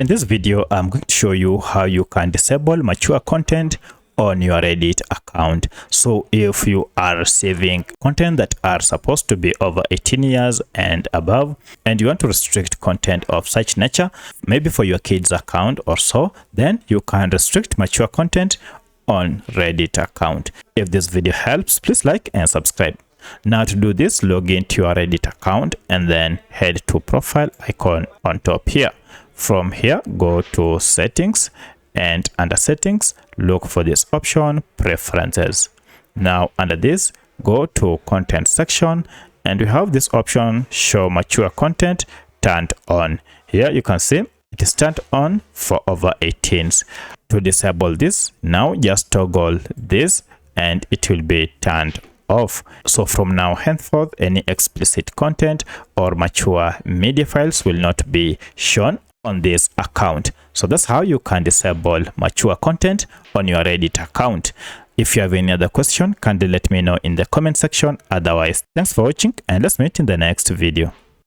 In this video, I'm going to show you how you can disable mature content on your Reddit account. So if you are receiving content that are supposed to be over 18 years and above, and you want to restrict content of such nature, maybe for your kids account or so, then you can restrict mature content on Reddit account. If this video helps, please like and subscribe. Now to do this, log into your Reddit account and then head to profile icon on top here. From here, go to settings, and under settings, look for this option, preferences. Now under this, go to content section, and we have this option, show mature content turned on. Here you can see it is turned on for over 18s. To disable this, now just toggle this and it will be turned off. So from now henceforth, any explicit content or mature media files will not be shown on this account. So that's how you can disable mature content on your Reddit account. If you have any other question, kindly let me know in the comment section. Otherwise, thanks for watching and let's meet in the next video.